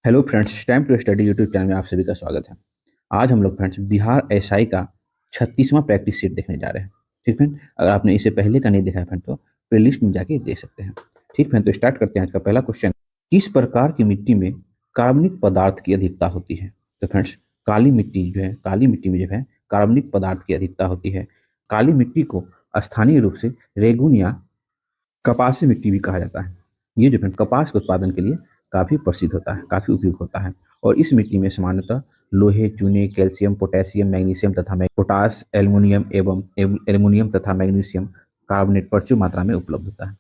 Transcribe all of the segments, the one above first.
Hello friends, time to study YouTube channel में आप सभी का स्वागत है। आज हम लोग फ्रेंड्स बिहार एसआई का 36वां प्रैक्टिस सेट देखने जा रहे हैं। ठीक फ्रेंड, अगर आपने इसे पहले का नहीं देखा है फ्रेंड तो प्लेलिस्ट में जाके देख सकते हैं। ठीक फ्रेंड, तो स्टार्ट करते हैं। आज का पहला क्वेश्चन, किस प्रकार की मिट्टी में कार्बनिक पदार्थ की अधिकता होती है? तो फ्रेंड्स, काली मिट्टी में जो है कार्बनिक पदार्थ की अधिकता होती है। काली मिट्टी को स्थानीय रूप से रेगुन या कपासी मिट्टी भी कहा जाता है। ये जो है कपास के उत्पादन के लिए काफ़ी प्रसिद्ध होता है, काफ़ी उपयुक्त होता है। और इस मिट्टी में सामान्यतः लोहे, चूने, कैल्शियम, पोटेशियम, मैग्नीशियम तथा पोटास, एल्युमिनियम तथा मैग्नीशियम कार्बोनेट प्रचुर मात्रा में उपलब्ध होता है।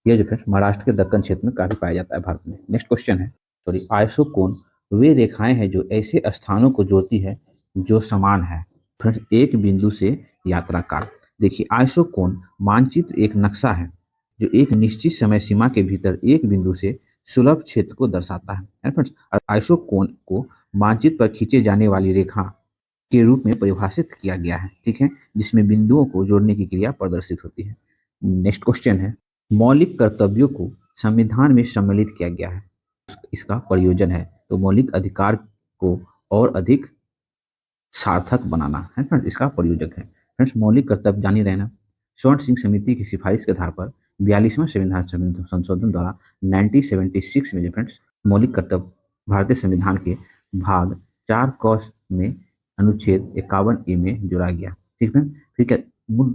ये जो है महाराष्ट्र के दक्कन क्षेत्र में काफ़ी पाया जाता है भारत में। नेक्स्ट क्वेश्चन है, सॉरी, आइसोकोन वे रेखाएं हैं जो ऐसे स्थानों को जोड़ती है जो समान है। फ्रेंड्स, एक बिंदु से यात्रा काल। देखिए, आइसोकोन मानचित्र एक नक्शा है जो एक निश्चित समय सीमा के भीतर एक बिंदु से सुलभ क्षेत्र को दर्शाता है फ्रेंड्स। और आइसोकोन को मानचित्र पर खींचे जाने वाली रेखा के रूप में परिभाषित किया गया है। ठीक है, जिसमें बिंदुओं को जोड़ने की क्रिया प्रदर्शित होती है। नेक्स्ट क्वेश्चन है, मौलिक कर्तव्यों को संविधान में सम्मिलित किया गया है, इसका प्रयोजन है। तो मौलिक अधिकार को और अधिक सार्थक बनाना है फ्रेंड्स, इसका प्रयोजक है। फ्रेंड्स, मौलिक कर्तव्य जानी रहना। स्वर्ण सिंह समिति की सिफारिश के आधार पर 42वां संविधान संशोधन द्वारा 1976 में जो फ्रेंड्स मौलिक कर्तव्य भारतीय संविधान के भाग 4 क में अनुच्छेद 51 ए में जोड़ा गया। ठीक है, फिर क्या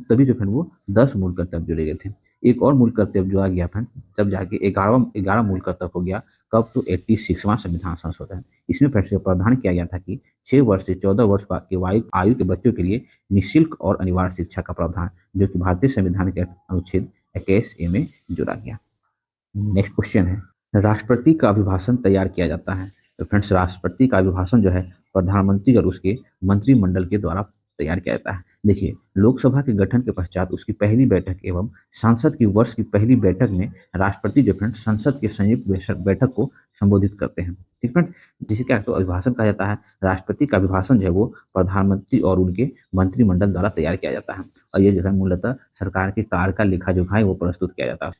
तभी जो फ्रेंड वो 10 मूल कर्तव्य जोड़े गए थे। एक और मूल कर्तव्य जोड़ा गया फ्रेंड, तब जाके 11वां मूल कर्तव्य हो गया। कब? तो 86वां संविधान संशोधन। इसमें फिर से प्रावधान किया गया था कि 6 वर्ष से 14 वर्ष के आयु के बच्चों के लिए निःशुल्क और अनिवार्य शिक्षा का प्रावधान, जो कि भारतीय संविधान के अनुच्छेद 21 ए में जोड़ा गया। नेक्स्ट क्वेश्चन है, राष्ट्रपति का अभिभाषण तैयार किया जाता है। तो फ्रेंड्स, राष्ट्रपति का अभिभाषण जो है प्रधानमंत्री और उसके मंत्रिमंडल के द्वारा तैयार किया जाता है। देखिए, लोकसभा के गठन के पश्चात उसकी पहली बैठक एवं संसद की वर्ष की पहली बैठक में राष्ट्रपति जो फ्रेंड्स संसद के संयुक्त बैठक को संबोधित करते हैं। ठीक फ्रेंड्स, जिसे क्या तो अभिभाषण कहा जाता है। राष्ट्रपति का अभिभाषण जो है वो प्रधानमंत्री और उनके मंत्रिमंडल द्वारा तैयार किया जाता है। और ये जो है मूलतः सरकार के कार्य का लेखा जोखा है वो प्रस्तुत किया जाता है।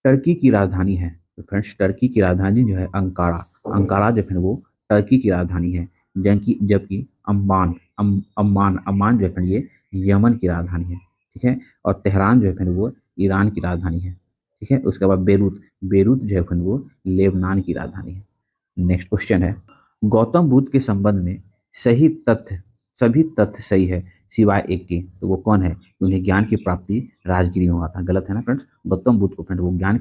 टर्की की राजधानी है। तो फ्रेंड्स, टर्की की राजधानी जो है अंकारा। अंकारा जो है वो टर्की की राजधानी है। जबकि जबकि अम्मान जो है ये यमन की राजधानी है। ठीक है, और तेहरान जो है वो ईरान की राजधानी है। ठीक है, उसके बाद बेरूत बेरूत जो है वो लेबनान की राजधानी है। नेक्स्ट क्वेश्चन है, गौतम बुद्ध के संबंध में सही तथ्य सभी तथ्य सही है सिवाय एक के, तो वो कौन है? उन्हें ज्ञान की प्राप्ति राजगिरी में हुआ था। गलत है ना फ्रेंड्स। गौतम बुद्ध को फ्रेंड वो ज्ञान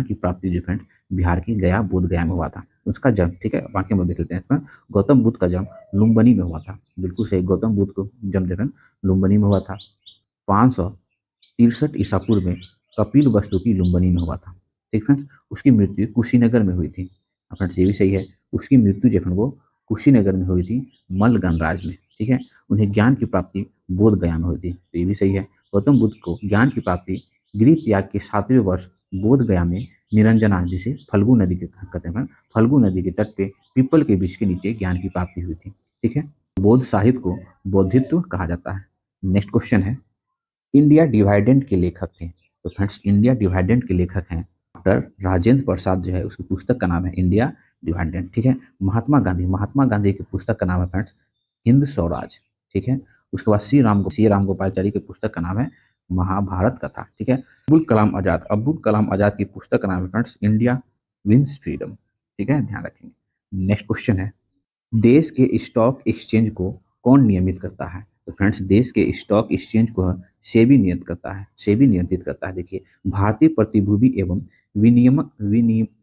की प्राप्ति जो फ्रेंड बिहार के बोध गया में हुआ था उसका जन्म। ठीक है, बाकी हम देख लेते हैं इसमें। गौतम बुद्ध का जन्म लुम्बिनी में हुआ था। बिल्कुल सही, गौतम बुद्ध को जन्म जो है लुम्बिनी में हुआ था। 563 ईसा पूर्व में कपिल वस्तु की लुम्बिनी में हुआ था। ठीक फ्रेंड्स, उसकी मृत्यु कुशीनगर में हुई थी। फ्रेंड्स, ये भी सही है, उसकी मृत्यु जो है वो कुशीनगर में हुई थी, मल्ल गणराज्य में। ठीक है, उन्हें ज्ञान की प्राप्ति बोध गया में हुई थी, तो ये भी सही है। गौतम बुद्ध को ज्ञान की प्राप्ति गृह त्याग के 7वें वर्ष बोध गया में निरंजना, जिसे फल्गु नदी के कहते हैं, फल्गु नदी के तट पे पीपल के वृक्ष के नीचे ज्ञान की प्राप्ति हुई थी। ठीक है, बौद्ध साहित्य को बौद्धित्व कहा जाता है। नेक्स्ट क्वेश्चन है, इंडिया डिवाइडेंड के लेखक थे। तो फ्रेंड्स, इंडिया डिवाइडेंड के लेखक हैं डॉक्टर राजेंद्र प्रसाद, जो है उसकी पुस्तक का नाम है इंडिया डिवाइडेंड। ठीक है, महात्मा गांधी की पुस्तक का नाम है फ्रेंड्स हिंद स्वराज। ठीक है, उसके बाद सी राम गोपालचारी की पुस्तक का नाम है महाभारत कथा। ठीक है, अब्दुल कलाम आजाद की पुस्तक का नाम है फ्रेंड्स इंडिया विंस फ्रीडम। ठीक है, ध्यान रखेंगे। नेक्स्ट क्वेश्चन है, देश के स्टॉक एक्सचेंज को कौन नियमित करता है? तो फ्रेंड्स, देश के स्टॉक एक्सचेंज को सेबी नियंत्रित करता है। देखिए, भारतीय प्रतिभूति एवं विनियम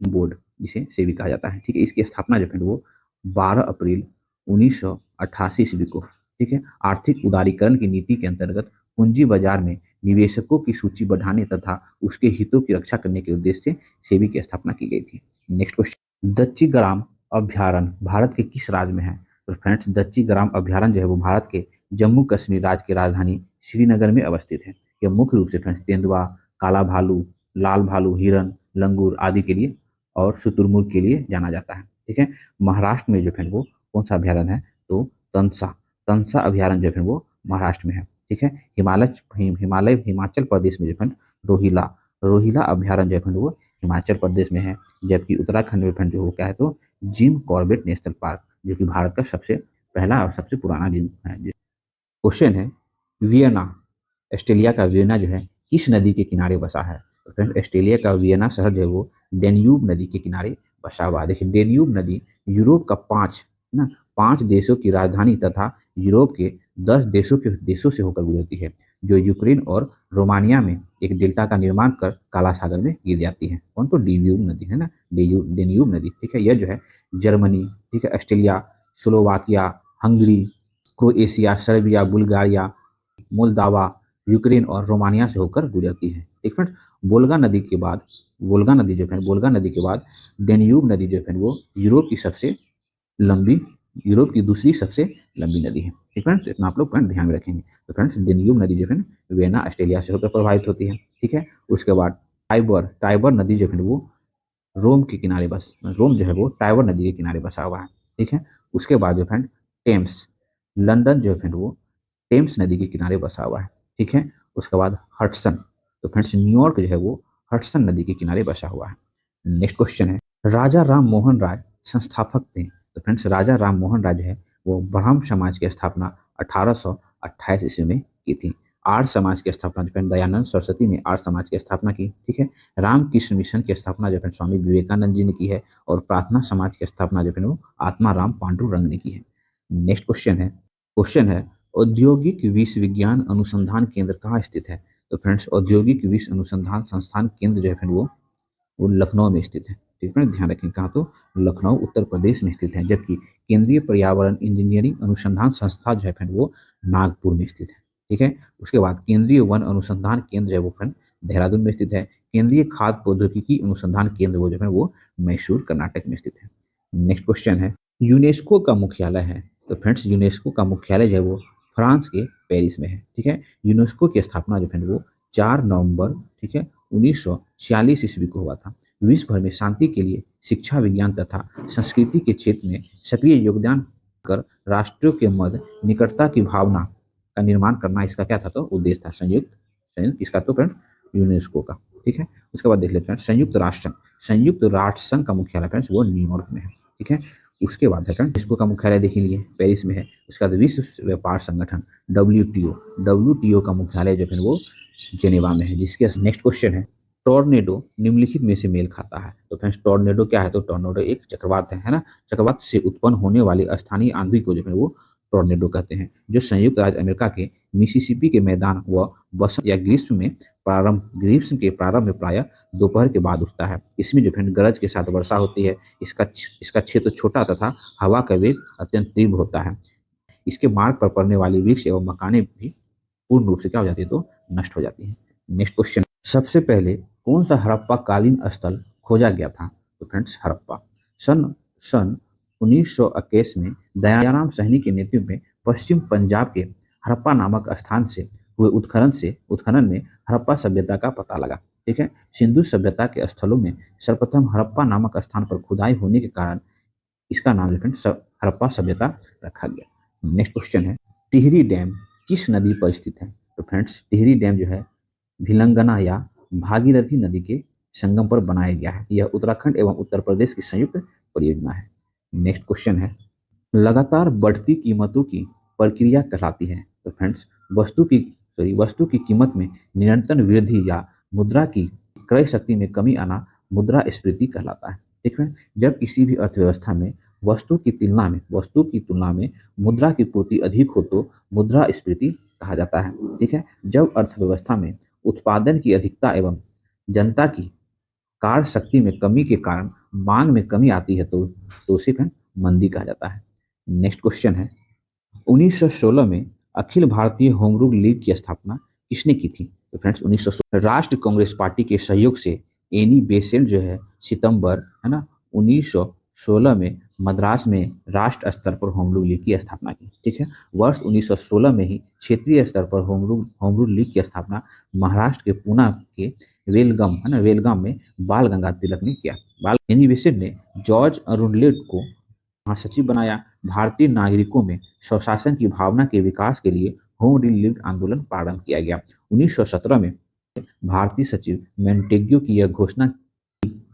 बोर्ड, जिसे सेबी कहा जाता है। ठीक है, इसकी स्थापना जो है वो 12 अप्रैल 1988 ईस्वी को, ठीक है, आर्थिक उदारीकरण की नीति के अंतर्गत पूंजी बाजार में निवेशकों की सूची बढ़ाने तथा उसके हितों की रक्षा करने के उद्देश्य से सेबी की स्थापना की गई थी। नेक्स्ट क्वेश्चन, दच्ची ग्राम अभ्यारण्य भारत के किस राज्य में है? तो फ्रेंड्स, दच्ची ग्राम अभ्यारण्य जो है वो भारत के जम्मू कश्मीर राज्य की राजधानी श्रीनगर में अवस्थित है। यह मुख्य रूप से फ्रेंड्स तेंदुआ, काला भालू, लाल भालू, हिरन, लंगूर आदि के लिए और शुतुरमुर्ग के लिए जाना जाता है। ठीक है, महाराष्ट्र में जो है वो कौन सा अभ्यारण्य है? तो तंसा तंसा अभ्यारण्य जो है वो महाराष्ट्र में है। ठीक है, हिमाचल प्रदेश में जो है रोहिला रोहिला अभ्यारण्य जो है वो हिमाचल प्रदेश में है, जबकि उत्तराखंड में फ्रेंड जो क्या है तो जिम कॉर्बेट नेशनल पार्क, जो कि भारत का सबसे पहला और सबसे पुराना जिम है। क्वेश्चन है, वियना, ऑस्ट्रेलिया का वियना जो है किस नदी के किनारे बसा है? तो फ्रेंड ऑस्ट्रेलिया का वियना शहर जो है वो डेन्यूब नदी के किनारे बसा हुआ है। देखिए डेन्यूब नदी यूरोप का 5 देशों की राजधानी तथा यूरोप के 10 देशों से होकर गुजरती है, जो यूक्रेन और रोमानिया में एक डेल्टा का निर्माण कर काला सागर में गिर जाती है। कौन? तो डेन्यूब नदी है ना, डेन्यूब नदी। ठीक है, यह जो है जर्मनी, ठीक है, Australia, Slovakia, Hungary, Croatia, Serbia, Bulgaria, Moldova, Ukraine और रोमानिया से होकर गुजरती है। एक मिनट, वोल्गा नदी के बाद वोल्गा नदी के बाद डेन्यूब नदी जो है वो लंबी यूरोप की दूसरी सबसे लंबी नदी है। ठीक है, तो इतना आप लोग पॉइंट ध्यान में रखेंगे। तो फ्रेंड्स डेन्यूब नदी जो है वेना ऑस्ट्रेलिया से होकर प्रभावित होती है। ठीक है, उसके बाद टाइबर नदी जो है वो रोम जो है वो टाइबर नदी के किनारे बसा हुआ है। ठीक है, उसके बाद जो फ्रेंड टेम्स, लंदन जो है वो टेम्स नदी के किनारे बसा हुआ है। ठीक है, उसके बाद हडसन, तो फ्रेंड्स न्यूयॉर्क जो है वो हडसन नदी के किनारे बसा हुआ है। नेक्स्ट क्वेश्चन है, राजा राम मोहन राय संस्थापक थे। तो फ्रेंड्स राजा राम मोहन राय जो है वो ब्राह्म समाज की स्थापना 1828 ईस्वी में की थी। आर्य समाज की स्थापना जो दयानंद सरस्वती ने आर्य समाज की स्थापना की। ठीक है, रामकृष्ण मिशन की स्थापना जो है स्वामी विवेकानंद जी ने की है, और प्रार्थना समाज की स्थापना जो है वो आत्मा राम पांडुरंग ने की है। नेक्स्ट क्वेश्चन है औद्योगिक विश्व विज्ञान अनुसंधान केंद्र कहाँ स्थित है? तो फ्रेंड्स औद्योगिक विश्व अनुसंधान संस्थान केंद्र जो है वो लखनऊ में स्थित है। ठीक है, ध्यान रखें कहाँ, तो लखनऊ उत्तर प्रदेश में स्थित है। जबकि केंद्रीय पर्यावरण इंजीनियरिंग अनुसंधान संस्था जो है फ्रेंड वो नागपुर में स्थित है। ठीक है, उसके बाद केंद्रीय वन अनुसंधान केंद्र जो है वो फ्रेंड देहरादून में स्थित है। केंद्रीय खाद्य प्रौद्योगिकी अनुसंधान केंद्र वो जो है वो मैसूर कर्नाटक में स्थित है। नेक्स्ट क्वेश्चन है, यूनेस्को का मुख्यालय है। तो फ्रेंड्स यूनेस्को का मुख्यालय जो है वो फ्रांस के पेरिस में है। ठीक है, यूनेस्को की स्थापना जो है वो 4 नवंबर, ठीक है, 1946 ईस्वी को हुआ था। विश्व भर में शांति के लिए शिक्षा, विज्ञान तथा संस्कृति के क्षेत्र में सक्रिय योगदान कर राष्ट्रों के मध्य निकटता की भावना का निर्माण करना इसका क्या था, तो उद्देश्य था। संयुक्त इसका तो फ्रेंड यूनेस्को का। ठीक है, उसके बाद देख लेते हैं संयुक्त राष्ट्र संघ का मुख्यालय फ्रेंड्स वो न्यूयॉर्क में है। ठीक है, उसके बाद है फ्रेंड इसको का मुख्यालय देख लीजिए पेरिस में है। उसके बाद विश्व व्यापार संगठन डब्ल्यूटीओ का मुख्यालय जो है वो जेनेवा में है। जिसके नेक्स्ट क्वेश्चन है, टॉर्नेडो निम्नलिखित में से मेल खाता है। तो फ्रेंड्स टॉर्नेडो क्या है, तो टॉर्नेडो एक चक्रवात है ना, चक्रवात से उत्पन्न होने वाली स्थानीय आंधी को जो है वो टॉर्नेडो कहते हैं, जो संयुक्त राज्य अमेरिका के मिसिसिपी के मैदान व बसंत या ग्रीष्म के प्रारंभ में प्रायः दोपहर के बाद उठता है। इसमें जो है गरज के साथ वर्षा होती है। इसका क्षेत्र छोटा तथा हवा का वेग अत्यंत तीव्र होता है। इसके मार्ग पर पड़ने वाली वृक्ष एवं मकाने भी पूर्ण रूप से क्या हो जाती है, तो नष्ट हो जाती है। नेक्स्ट क्वेश्चन, सबसे पहले कौन सा हड़प्पा कालीन स्थल खोजा गया था? तो फ्रेंड्स हड़प्पा सन सन 1921 में दयाराम सहनी के नेतृत्व में पश्चिम पंजाब के हड़प्पा नामक स्थान से हुए उत्खनन में हड़प्पा सभ्यता का पता लगा। ठीक है, सिंधु सभ्यता के स्थलों में सर्वप्रथम हड़प्पा नामक स्थान पर खुदाई होने के कारण इसका नाम फ्रेंड्स हड़प्पा सभ्यता रखा गया। नेक्स्ट क्वेश्चन है, टिहरी डैम किस नदी पर स्थित है? तो फ्रेंड्स टिहरी डैम जो है भिलंगना या भागीरथी नदी के संगम पर बनाया गया है। यह उत्तराखंड एवं उत्तर प्रदेश की संयुक्त परियोजना है। नेक्स्ट क्वेश्चन है, लगातार बढ़ती कीमतों की प्रक्रिया कहलाती है। तो फ्रेंड्स वस्तु की कीमत में निरंतर वृद्धि या मुद्रा की क्रय शक्ति में कमी आना मुद्रास्फीति कहलाता है। ठीक है, जब किसी भी अर्थव्यवस्था में वस्तु की तुलना में मुद्रा की पूर्ति अधिक हो तो मुद्रास्फीति कहा जाता है। ठीक है, जब अर्थव्यवस्था में उत्पादन की अधिकता एवं जनता की कार शक्ति में कमी के कारण मांग में कमी आती है तो उसे फिर मंदी कहा जाता है। नेक्स्ट क्वेश्चन है, 1916 में Akhil Bharatiya home rule league की स्थापना किसने की थी? तो फ्रेंड्स 1916 राष्ट्रीय कांग्रेस पार्टी के सहयोग से एनी बेसेंट जो है सितंबर है ना 1916 में मद्रास में राष्ट्र स्तर पर होम रूल लीग की स्थापना की। ठीक है, वर्ष 1916 में ही क्षेत्रीय स्तर पर होम रूल लीग की स्थापना महाराष्ट्र के पूना के वेलगाम में बाल गंगाधर तिलक ने किया। एनी बेसेंट ने जॉर्ज अरुणलेट को महासचिव बनाया। भारतीय नागरिकों में स्वशासन की भावना के विकास के लिए होम रूल लीग आंदोलन प्रारंभ किया गया। 1917 में भारतीय सचिव मोंटेग्यू की यह घोषणा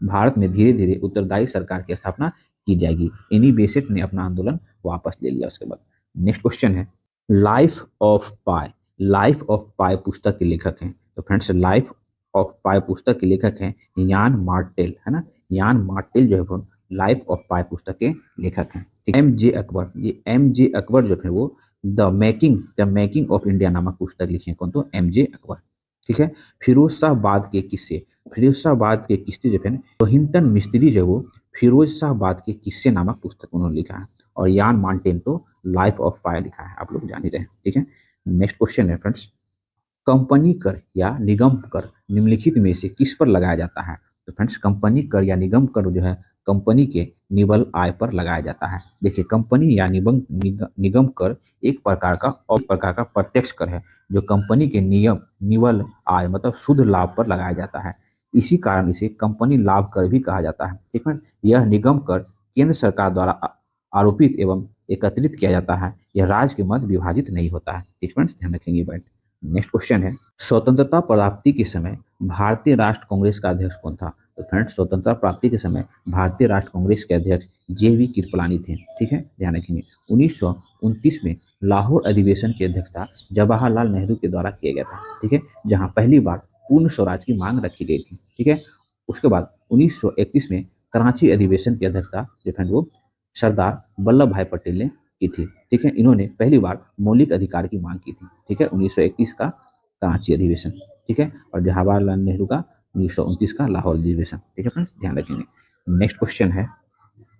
भारत में धीरे धीरे उत्तरदायी सरकार की स्थापना की जाएगी। एनी बेसेंट ने अपना आंदोलन वापस ले लिया उसके बाद। नेक्स्ट क्वेश्चन है, लाइफ ऑफ पाई पुस्तक के लेखक हैं। तो फ्रेंड्स, लाइफ ऑफ पाई पुस्तक के लेखक हैं यान मार्टेल, है ना। यान मार्टेल जो है वो लाइफ ऑफ पाई पुस्तक के लेखक हैं। एम जे अकबर, ये एम जे अकबर जो है वो द मेकिंग ऑफ इंडिया नामक पुस्तक लिखे हैं। कौन? तो एम जे अकबर। ठीक है। फिरोजशाहबाद के किस्से, फिरोजशाहबाद के किस्से जो है रोहिंटन मिस्त्री जो वो फिरोजशाहबाद के किस्से नामक पुस्तक उन्होंने लिखा है। और यान मार्टेल तो लाइफ ऑफ पाई लिखा है, आप लोग जान ही रहे हैं। ठीक है। नेक्स्ट क्वेश्चन है फ्रेंड्स, कंपनी कर या निगम कर निम्नलिखित में से किस पर लगाया जाता है? तो फ्रेंड्स, कंपनी कर या निगम कर जो है कंपनी के निवल आय पर लगाया जाता है। देखिए, कंपनी या निगम कर एक प्रकार का और प्रकार का प्रत्यक्ष कर है जो कंपनी के निवल आय मतलब शुद्ध लाभ पर लगाया जाता है। इसी कारण इसे कंपनी लाभ कर भी कहा जाता है। ठीक है। यह निगम कर केंद्र सरकार द्वारा आरोपित एवं एकत्रित किया जाता है। यह राज्य के मध्य विभाजित नहीं होता है। ठीक फ्रेंड्स, ध्यान रखेंगे बात। नेक्स्ट क्वेश्चन है, स्वतंत्रता प्राप्ति के समय भारतीय राष्ट्र कांग्रेस का अध्यक्ष कौन था? तो फ्रेंड्स, स्वतंत्रता प्राप्ति के समय भारतीय राष्ट्र कांग्रेस के अध्यक्ष जे.वी. कृपलानी थे। ठीक है, ध्यान रखेंगे। 1929 में लाहौर अधिवेशन की अध्यक्षता जवाहरलाल नेहरू के द्वारा किया गया था। ठीक है, जहां पहली बार पूर्ण स्वराज की मांग रखी गई थी। ठीक है। उसके बाद 1931 में कराची अधिवेशन की अध्यक्षता जो है वो सरदार वल्लभ भाई पटेल ने की थी। ठीक है। इन्होंने पहली बार मौलिक अधिकार की मांग की थी। ठीक है, 1931 का कराची अधिवेशन। ठीक है। और जवाहरलाल नेहरू का 1929 का लाहौर अधिवेशन। ठीक है फ्रेंड्स, ध्यान रखेंगे। नेक्स्ट क्वेश्चन है,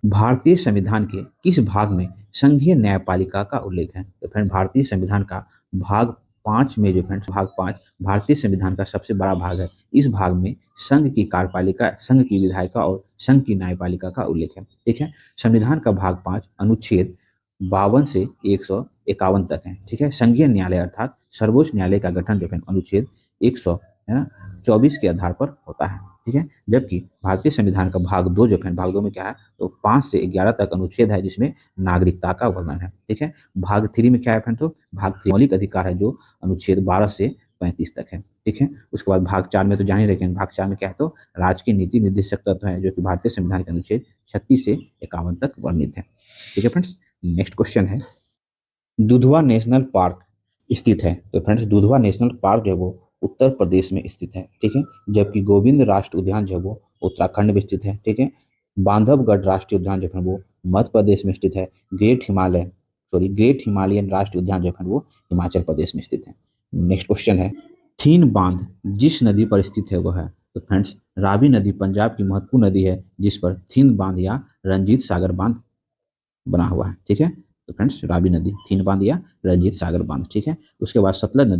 भारतीय संविधान के किस भाग में संघीय न्यायपालिका का उल्लेख है? तो फ्रेंड, भारतीय संविधान का भाग 5 में जो फ्रेंड्स भाग 5 भारतीय संविधान का सबसे बड़ा भाग है। इस भाग में संघ की कार्यपालिका, संघ की विधायिका और संघ की न्यायपालिका का उल्लेख है। ठीक है। संविधान का भाग 5 अनुच्छेद 52 से 151 तक है। ठीक है। संघीय न्यायालय अर्थात सर्वोच्च न्यायालय का गठन जो है अनुच्छेद 100 है ना 24 के आधार पर होता है। ठीक है। जबकि भारतीय संविधान का भाग 2 जो है, भाग 2 में क्या है, तो 5 से 11 तक अनुच्छेद है जिसमें नागरिकता का वर्णन है। ठीक है। भाग 3 में क्या है फ्रेंड, तो भाग 3 मौलिक अधिकार है जो अनुच्छेद 12 से 35 तक है। ठीक है। उसके बाद भाग 4 में तो जान ही रखें, भाग 4 में क्या है, तो राज्य के नीति निर्देशक तत्व है जो कि भारतीय संविधान के अनुच्छेद 36 से 51 तक वर्णित है। ठीक है फ्रेंड्स। नेक्स्ट क्वेश्चन है, दुधवा नेशनल पार्क स्थित है? तो फ्रेंड्स, दुधवा नेशनल पार्क जो है वो उत्तर प्रदेश में स्थित है। ठीक है। जबकि गोविंद राष्ट्रीय उद्यान जो है वो उत्तराखंड में स्थित है। ठीक है। बांधवगढ़ राष्ट्रीय उद्यान जो है वो मध्य प्रदेश में स्थित है। ग्रेट हिमालयन राष्ट्रीय उद्यान जो है वो हिमाचल प्रदेश में स्थित है। नेक्स्ट क्वेश्चन है, थीन बांध जिस नदी पर स्थित है वो है? तो फ्रेंड्स, रावी नदी पंजाब की महत्वपूर्ण नदी है जिस पर थीन बांध या रंजीत सागर बांध बना हुआ है। ठीक है। तो फ्रेंड्स, रावी नदी, थीन बांध या रंजीत सागर बांध। ठीक है। उसके बाद सतलज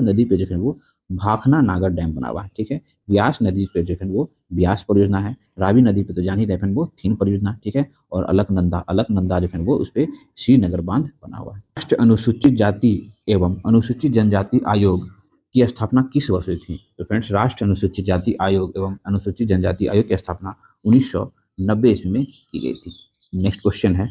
नदी पे जो है वो भाखना नागर डैम बना हुआ है। ठीक है। ब्यास नदी पे जो है वो ब्यास परियोजना है। रावी नदी पे तो जान ही रहे हैं वो थीन परियोजना। ठीक है। और अलकनंदा जो है वो उस पे श्रीनगर बांध बना हुआ है। राष्ट्रीय अनुसूचित जाति एवं अनुसूचित जनजाति आयोग की स्थापना किस वर्ष हुई थी? तो फ्रेंड्स, राष्ट्रीय अनुसूचित जाति आयोग एवं अनुसूचित जनजाति आयोग की स्थापना 1990 ईस्वी में की गई थी। नेक्स्ट क्वेश्चन है,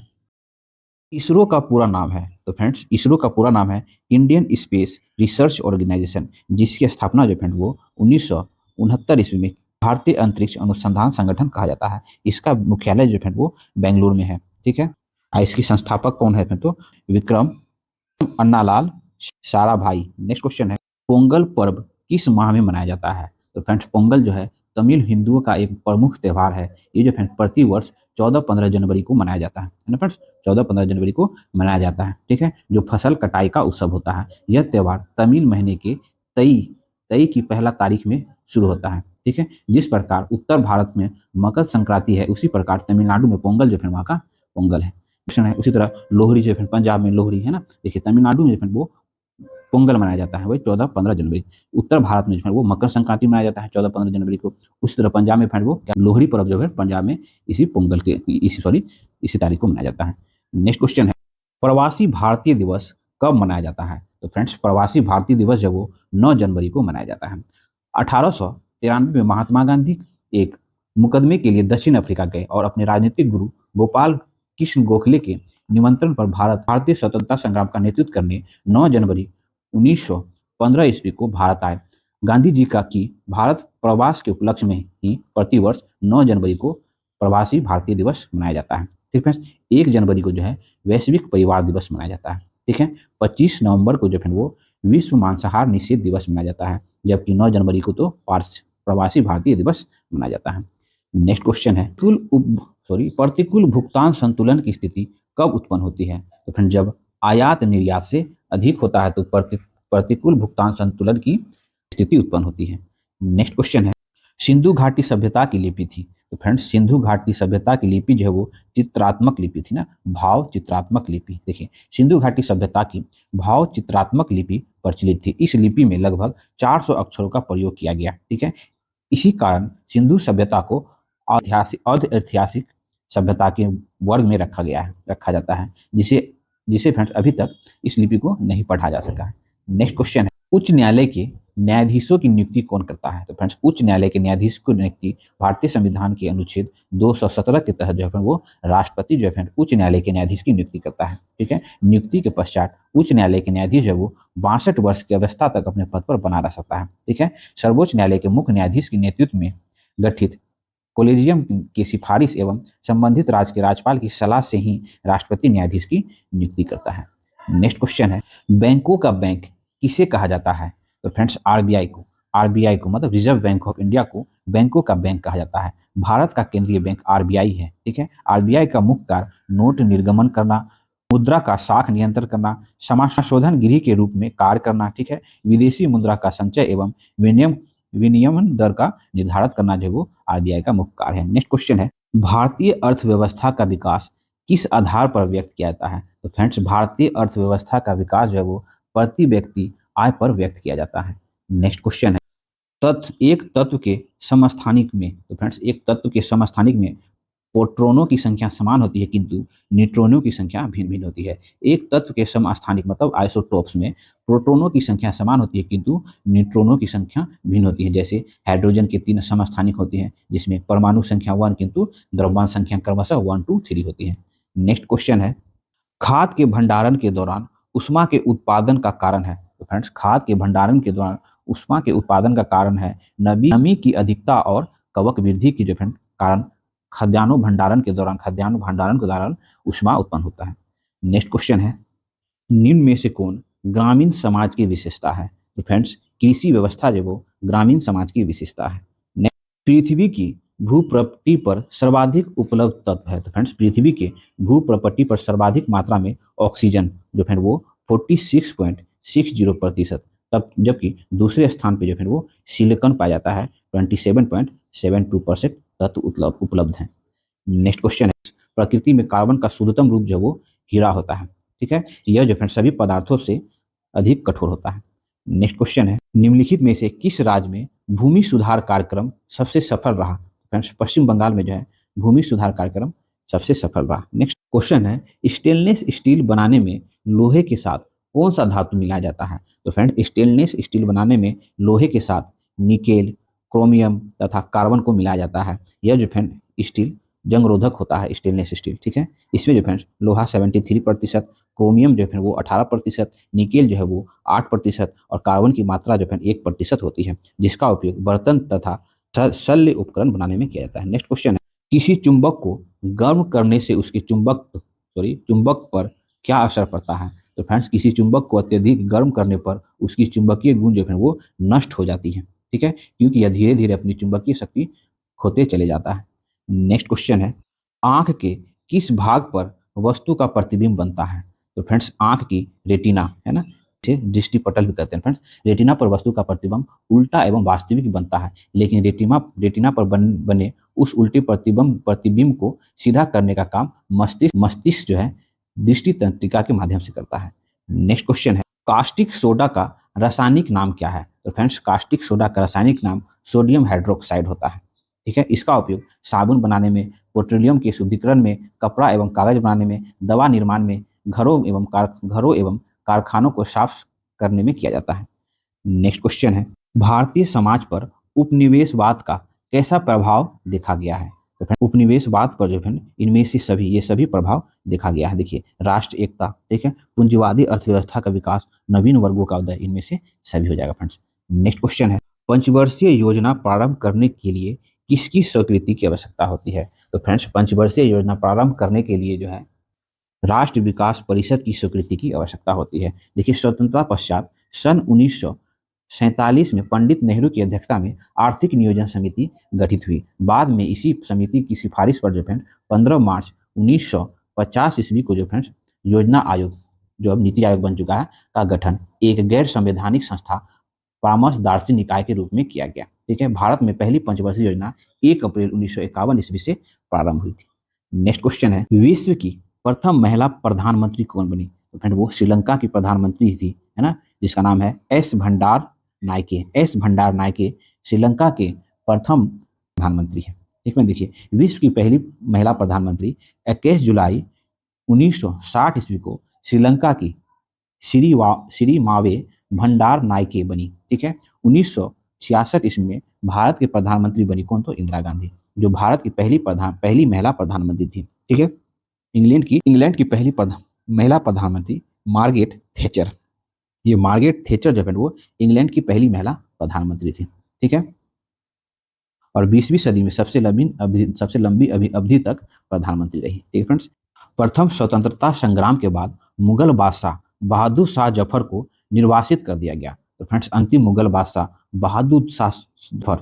इसरो का पूरा नाम है? तो फ्रेंड्स, इसरो का पूरा नाम है इंडियन स्पेस रिसर्च ऑर्गेनाइजेशन, जिसकी स्थापना जो फ्रेंड वो 1969 ईस्वी में भारतीय अंतरिक्ष अनुसंधान संगठन कहा जाता है। इसका मुख्यालय जो फ्रेंड वो बेंगलुरु में है। ठीक है। इसकी संस्थापक कौन है फ्रेंड, तो विक्रम अन्नालाल साराभाई। नेक्स्ट क्वेश्चन है, पोंगल पर्व किस माह में मनाया जाता है? तो फ्रेंड्स, पोंगल जो है तमिल हिंदुओं का एक प्रमुख त्यौहार है। ये जो फ्रेंड प्रति वर्ष 14-15 जनवरी को मनाया जाता है ना फ्रेंड्स, 14-15 जनवरी को मनाया जाता है। ठीक है। जो फसल कटाई का उत्सव होता है, यह त्यौहार तमिल महीने के तई तई की पहला तारीख में शुरू होता है। ठीक है। जिस प्रकार उत्तर भारत में मकर संक्रांति है, उसी प्रकार तमिलनाडु में पोंगल जो है वहाँ का पोंगल है। क्वेश्चन है, उसी तरह लोहड़ी जो है पंजाब में लोहड़ी है ना। देखिए, तमिलनाडु में जो है वो पोंगल मनाया जाता है वही 14-15 जनवरी। उत्तर भारत में जो है वो मकर संक्रांति मनाया जाता है 14-15 जनवरी को। उसी तरह पंजाब में फ्रेंड वो लोहड़ी पर्व जो है पंजाब में इसी तारीख को मनाया जाता है। नेक्स्ट क्वेश्चन है, प्रवासी भारतीय दिवस कब मनाया जाता है? तो फ्रेंड्स, प्रवासी भारतीय दिवस जो वो 9 जनवरी को मनाया जाता है। 1893 में महात्मा गांधी एक मुकदमे के लिए दक्षिण अफ्रीका गए और अपने राजनीतिक गुरु गोपाल कृष्ण गोखले के निमंत्रण पर भारतीय स्वतंत्रता संग्राम का नेतृत्व करने 9 जनवरी 1915 ईस्वी को भारत आए। गांधी जी का कि भारत प्रवास के उपलक्ष्य में ही प्रतिवर्ष 9 जनवरी को प्रवासी भारतीय दिवस मनाया जाता है। ठीक है, 1 जनवरी को जो है वैश्विक परिवार दिवस मनाया जाता है। ठीक है, 25 नवंबर को जो है वो विश्व मांसाहार निषेध दिवस मनाया जाता है, जबकि 9 जनवरी को तो प्रवासी भारतीय दिवस मनाया जाता है। नेक्स्ट क्वेश्चन है प्रतिकूल भुगतान संतुलन की स्थिति कब उत्पन्न होती है? तो फ्रेंड जब आयात निर्यात से अधिक होता है तो प्रतिकूल भुगतान संतुलन की स्थिति उत्पन्न होती है। नेक्स्ट क्वेश्चन है सिंधु घाटी सभ्यता की लिपि थी। तो फ्रेंड्स सिंधु घाटी सभ्यता की लिपि जो है वो चित्रात्मक लिपि थी ना, भाव चित्रात्मक लिपि। देखिए सिंधु घाटी सभ्यता की भाव चित्रात्मक लिपि प्रचलित थी। इस लिपि में लगभग 400 अक्षरों का प्रयोग किया गया। ठीक है, इसी कारण सिंधु सभ्यता को अर्ध ऐतिहासिक सभ्यता के वर्ग में रखा जाता है, जिसे जिसे फ्रेंड्स अभी तक इस लिपि को नहीं पढ़ा जा सका है। नेक्स्ट क्वेश्चन है उच्च न्यायालय के न्यायाधीशों की नियुक्ति कौन करता है? तो फ्रेंड्स उच्च न्यायालय के न्यायाधीश की नियुक्ति भारतीय संविधान के अनुच्छेद 217 के तहत जो है वो राष्ट्रपति जो है उच्च न्यायालय के न्यायाधीश की नियुक्ति करता है। ठीक है, नियुक्ति के पश्चात उच्च न्यायालय के न्यायाधीश जो वो 62 वर्ष की अवस्था तक अपने पद पर बना रह सकता है। ठीक है, सर्वोच्च न्यायालय के मुख्य न्यायाधीश के नेतृत्व में गठित कोलेजियम की सिफारिश एवं संबंधित राज्य के राज्यपाल की सलाह से ही राष्ट्रपति न्यायाधीश की नियुक्ति करता है। नेक्स्ट क्वेश्चन है बैंकों का बैंक किसे कहा जाता है? तो फ्रेंड्स आरबीआई को मतलब रिजर्व बैंक ऑफ इंडिया को बैंकों का बैंक कहा जाता है। भारत का केंद्रीय बैंक आरबीआई है। ठीक है, आरबीआई का मुख्य कार्य नोट निर्गमन करना, मुद्रा का साख नियंत्रण करना, समाशोधन गृह के रूप में कार्य करना। ठीक है, विदेशी मुद्रा का संचय एवं विनियमन दर का निर्धारित करना जो वो आरबीआई का मुख्य कार्य है। नेक्स्ट क्वेश्चन है भारतीय अर्थव्यवस्था का विकास किस आधार पर व्यक्त किया जाता है? तो फ्रेंड्स भारतीय अर्थव्यवस्था का विकास जो है वो प्रति व्यक्ति आय पर व्यक्त किया जाता है। नेक्स्ट क्वेश्चन है एक तत्व के समस्थानिक में, तो फ्रेंड्स एक तत्व के समस्थानिक में प्रोटॉनों की संख्या समान होती है किंतु न्यूट्रॉनों की संख्या भिन्न भिन्न होती है। एक तत्व के समस्थानिक मतलब आइसोटोप्स में प्रोटॉनों की संख्या समान होती है किंतु न्यूट्रॉनों की संख्या भिन्न होती है। जैसे हाइड्रोजन के 3 समस्थानिक होते हैं जिसमें परमाणु संख्या 1 किंतु द्रव्यमान संख्या क्रमशः 1, 2, 3 होती है। नेक्स्ट क्वेश्चन है खाद के भंडारण के दौरान उष्मा के उत्पादन का कारण है। तो फ्रेंड्स खाद के भंडारण के दौरान उष्मा के उत्पादन का कारण है नमी की अधिकता और कवक वृद्धि की जो कारण खाद्यान्न भंडारण के दौरान उष्मा उत्पन्न होता है। नेक्स्ट क्वेश्चन है निम्न में से कौन ग्रामीण समाज की विशेषता है? तो फ्रेंड्स कृषि व्यवस्था जो वो ग्रामीण समाज की विशेषता है। पृथ्वी की भूप्रपट्टी पर सर्वाधिक उपलब्ध तत्व है। तो फ्रेंड्स पृथ्वी के भूप्रपट्टी पर सर्वाधिक मात्रा में ऑक्सीजन जो है वो 46.60%, तब जबकि दूसरे स्थान पे जो है वो सिलिकॉन पाया जाता है 27.72% तत्व उपलब्ध है। नेक्स्ट क्वेश्चन है प्रकृति में कार्बन का शुद्धतम रूप जो वो हीरा होता है। ठीक है, यह जो है सभी पदार्थों से अधिक कठोर होता है। नेक्स्ट क्वेश्चन है निम्नलिखित में से किस राज्य में भूमि सुधार कार्यक्रम सबसे सफल रहा? फ्रेंड्स पश्चिम बंगाल में जो है भूमि सुधार कार्यक्रम सबसे सफल रहा। नेक्स्ट क्वेश्चन है स्टेनलेस स्टील बनाने में लोहे के साथ कौन सा धातु मिलाया जाता है? तो फ्रेंड स्टेनलेस स्टील बनाने में लोहे के साथ निकेल, क्रोमियम तथा कार्बन को मिलाया जाता है। यह जो फ्रेंड स्टील जंगरोधक होता है स्टेनलेस स्टील। ठीक है, इसमें जो फ्रेंड्स लोहा 73%, क्रोमियम जो है वो 18%, निकेल जो है वो 8% और कार्बन की मात्रा जो है 1% होती है, जिसका उपयोग बर्तन तथा शल्य उपकरण बनाने में किया जाता है। नेक्स्ट क्वेश्चन है किसी चुंबक को गर्म करने से उसके चुंबक पर क्या असर पड़ता है? तो फ्रेंड्स किसी चुंबक को अत्यधिक गर्म करने पर उसकी चुंबकीय गुण जो है वो नष्ट हो जाती है। ठीक है, क्योंकि यह धीरे धीरे अपनी चुंबकीय शक्ति खोते चले जाता है। नेक्स्ट क्वेश्चन है आंख के किस भाग पर वस्तु का प्रतिबिंब बनता है? तो फ्रेंड्स आंख की रेटिना है ना, दृष्टि पटल भी कहते हैं फ्रेंड्स, रेटिना पर वस्तु का प्रतिबिंब उल्टा एवं वास्तविक बनता है, लेकिन रेटिना पर बने उस उल्टे प्रतिबिंब को सीधा करने का काम मस्तिष्क जो है दृष्टि तंत्रिका के माध्यम से करता है। नेक्स्ट क्वेश्चन है कास्टिक सोडा का रासायनिक नाम क्या है? तो फ्रेंड्स कास्टिक सोडा का रासायनिक नाम सोडियम हाइड्रोक्साइड होता है। ठीक है, इसका उपयोग साबुन बनाने में, पेट्रोलियम के शुद्धिकरण में, कपड़ा एवं कागज बनाने में, दवा निर्माण में, घरों एवं कारखानों को साफ करने में किया जाता है। नेक्स्ट क्वेश्चन है भारतीय समाज पर उपनिवेशवाद का कैसा प्रभाव देखा गया है? तो उपनिवेशवाद पर जो है इनमें से सभी प्रभाव देखा गया है। देखिए राष्ट्र एकता, ठीक है, पूंजीवादी अर्थव्यवस्था का विकास, नवीन वर्गों का उदय, इनमें से सभी हो जाएगा फ्रेंड्स। नेक्स्ट क्वेश्चन है पंचवर्षीय योजना प्रारंभ करने के लिए किसकी स्वीकृति की आवश्यकता होती है? तो फ्रेंड्स, पंचवर्षीय योजना प्रारंभ करने के लिए जो है राष्ट्र विकास परिषद की स्वीकृति की आवश्यकता होती है। देखिए, स्वतंत्रता पश्चात सन 1947 में पंडित नेहरू की अध्यक्षता में आर्थिक नियोजन समिति गठित हुई। बाद में इसी समिति की सिफारिश पर जो फ्रेंड 15 मार्च 1950 ईस्वी को जो फ्रेंड्स योजना आयोग, जो अब नीति आयोग बन चुका है, का गठन एक गैर संवैधानिक संस्था परामर्श दार्शनिक निकाय के रूप में किया गया। ठीक है, भारत में पहली पंचवर्षीय योजना 1 अप्रैल 1951 ईस्वी से प्रारंभ हुई थी। नेक्स्ट क्वेश्चन है, विश्व की प्रथम महिला प्रधानमंत्री कौन बनी? तो फ्रेंड वो श्रीलंका की प्रधानमंत्री थी, है ना, जिसका नाम है एस भंडार नायके। एस भंडार नायके श्रीलंका के प्रथम प्रधानमंत्री है। ठीक है, देखिए, विश्व की पहली महिला प्रधानमंत्री 21 जुलाई 1960 ईस्वी को श्रीलंका की श्री मावे भंडार नायके बनी। ठीक है, 1966 ईस्वी में भारत के प्रधानमंत्री बनी कौन? तो इंदिरा गांधी, जो भारत की पहली महिला प्रधानमंत्री थी। ठीक है, इंग्लैंड की पहली महिला प्रधानमंत्री मार्गरेट थैचर। ये मार्गरेट थैचर जो है वो इंग्लैंड की पहली महिला प्रधानमंत्री थी। ठीक है, और 20वीं सदी में सबसे लंबी अवधि तक प्रधानमंत्री रही। ठीक है फ्रेंड्स, प्रथम स्वतंत्रता संग्राम के बाद मुगल बादशाह बहादुर शाह जफर को निर्वासित कर दिया गया। तो फ्रेंड्स, अंतिम मुगल बादशाह बहादुर शाह जफर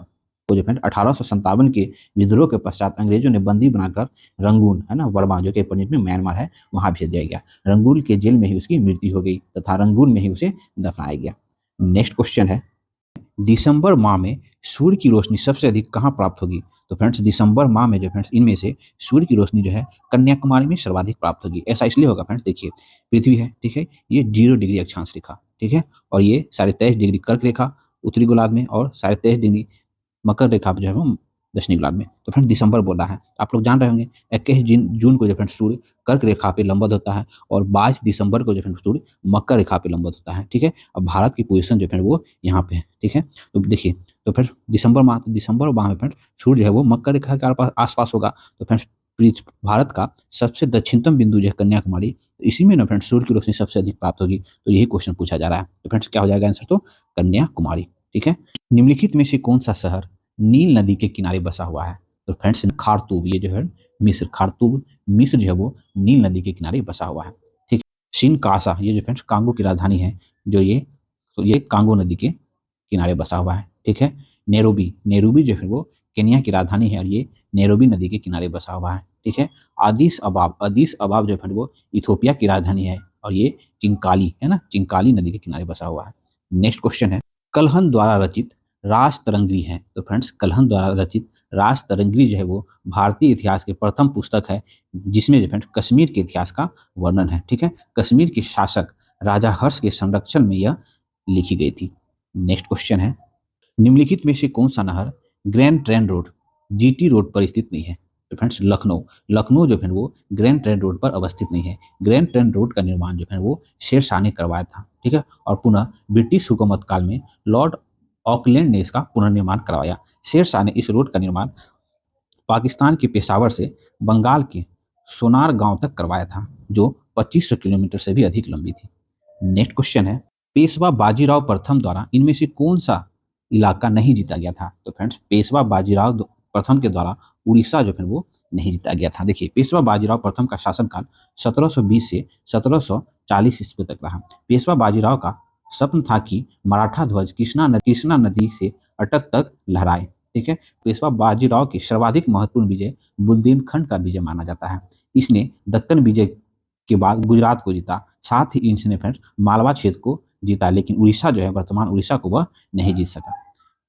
को जो फ्रेंड 1857 के विद्रोह के पश्चात अंग्रेजों ने बंदी बनाकर रंगून, है ना, बर्मा, जो कि पंजाब में म्यांमार है, वहां भेज दिया गया। रंगून के जेल में ही उसकी मृत्यु हो गई तथा रंगून में ही उसे दफनाया गया। नेक्स्ट क्वेश्चन है, दिसंबर माह में सूर्य की रोशनी सबसे अधिक कहाँ प्राप्त होगी? तो फ्रेंड्स, दिसंबर माह में जो फ्रेंड्स इनमें से सूर्य की रोशनी जो है कन्याकुमारी में सर्वाधिक प्राप्त होगी। ऐसा इसलिए होगा फ्रेंड्स, देखिए, पृथ्वी है, ठीक है, ये 0 डिग्री अक्षांश रेखा, ठीक है, और ये 23.5 डिग्री कर्क रेखा उत्तरी गोलार्ध में और 23.5 डिग्री मकर रेखा जो है वो दक्षिणी गोलार्ध में। तो फ्रेंड दिसंबर बोला है, आप लोग जान रहे होंगे 21 जून को जो फ्रेंड सूर्य कर्क रेखा पे लंबवत होता है और 22 दिसंबर को जो फ्रेंड सूर्य मकर रेखा पे लंबवत होता है। ठीक है, अब भारत की पोजीशन जो फ्रेंड वो यहाँ पे है। ठीक है, तो देखिए, तो फिर दिसंबर माह में फ्रेंड सूर्य जो है वो मकर रेखा के आसपास होगा। तो फ्रेंड भारत का सबसे दक्षिणतम बिंदु जो है कन्याकुमारी, तो इसी में ना फ्रेंड सूर्य की रोशनी सबसे अधिक प्राप्त होगी। तो यही क्वेश्चन पूछा जा रहा है। तो फ्रेंड्स क्या हो जाएगा आंसर? तो कन्याकुमारी। ठीक है, निम्नलिखित में से कौन सा शहर नील नदी के किनारे बसा हुआ है? तो फ्रेंड्स खारतूब, ये जो है खारतूब मिस्र जो है वो नील नदी के किनारे बसा हुआ है। ठीक है, शिनकासा, ये जो फ्रेंड्स कांगो की राजधानी है, जो ये कांगो नदी के किनारे बसा हुआ है। ठीक है, नेरोबी जो है वो केनिया की राजधानी है और ये नेरोबी नदी के किनारे बसा हुआ है। ठीक है, अदीस अबाब जो है वो इथोपिया की राजधानी है और ये चिंकाली, है ना, चिंकाली नदी के किनारे बसा हुआ है। नेक्स्ट क्वेश्चन है, कल्हन द्वारा रचित राज तरंगिणी है। तो फ्रेंड्स कल्हन द्वारा रचित राज तरंगिणी जो है वो भारतीय इतिहास की प्रथम पुस्तक है, जिसमें जो फ्रेंड्स कश्मीर के इतिहास का वर्णन है। ठीक है, कश्मीर के शासक राजा हर्ष के संरक्षण में यह लिखी गई थी। नेक्स्ट क्वेश्चन है, निम्नलिखित में से कौन सा नहर grand train road GT road पर स्थित नहीं है? तो फ्रेंड्स लखनऊ जो है वो ग्रैंड ट्रेन रोड पर अवस्थित नहीं है। ग्रैंड ट्रेन रोड का निर्माण जो है वो शेर शाह ने करवाया था। ठीक है, और पुनः ब्रिटिश हुकूमत काल में लॉर्ड ऑकलैंड ने इसका पुनर्निर्माण करवाया। शेर शाह ने इस रोड का निर्माण पाकिस्तान के पेशावर से बंगाल के सोनार गांव तक करवाया था, जो 2500 किलोमीटर से भी अधिक लंबी थी। नेक्स्ट क्वेश्चन है, पेशवा बाजीराव प्रथम द्वारा इनमें से कौन सा इलाका नहीं जीता गया था? तो फ्रेंड्स पेशवा बाजीराव प्रथम के द्वारा उड़ीसा जो है वो नहीं जीता गया था। देखिए, पेशवा बाजीराव प्रथम का शासनकाल 1720 से 1740 ईस्वी तक रहा। पेशवा बाजीराव का स्वप्न था कि मराठा ध्वज कृष्णा नदी से अटक तक लहराए। ठीक है, पेशवा बाजीराव की सर्वाधिक महत्वपूर्ण विजय बुंदेलखंड का विजय माना जाता है। इसने दक्कन विजय के बाद गुजरात को जीता, साथ ही इसने फ्रेंड्स मालवा क्षेत्र को जीता, लेकिन उड़ीसा जो है वर्तमान उड़ीसा को वह नहीं जीत सका।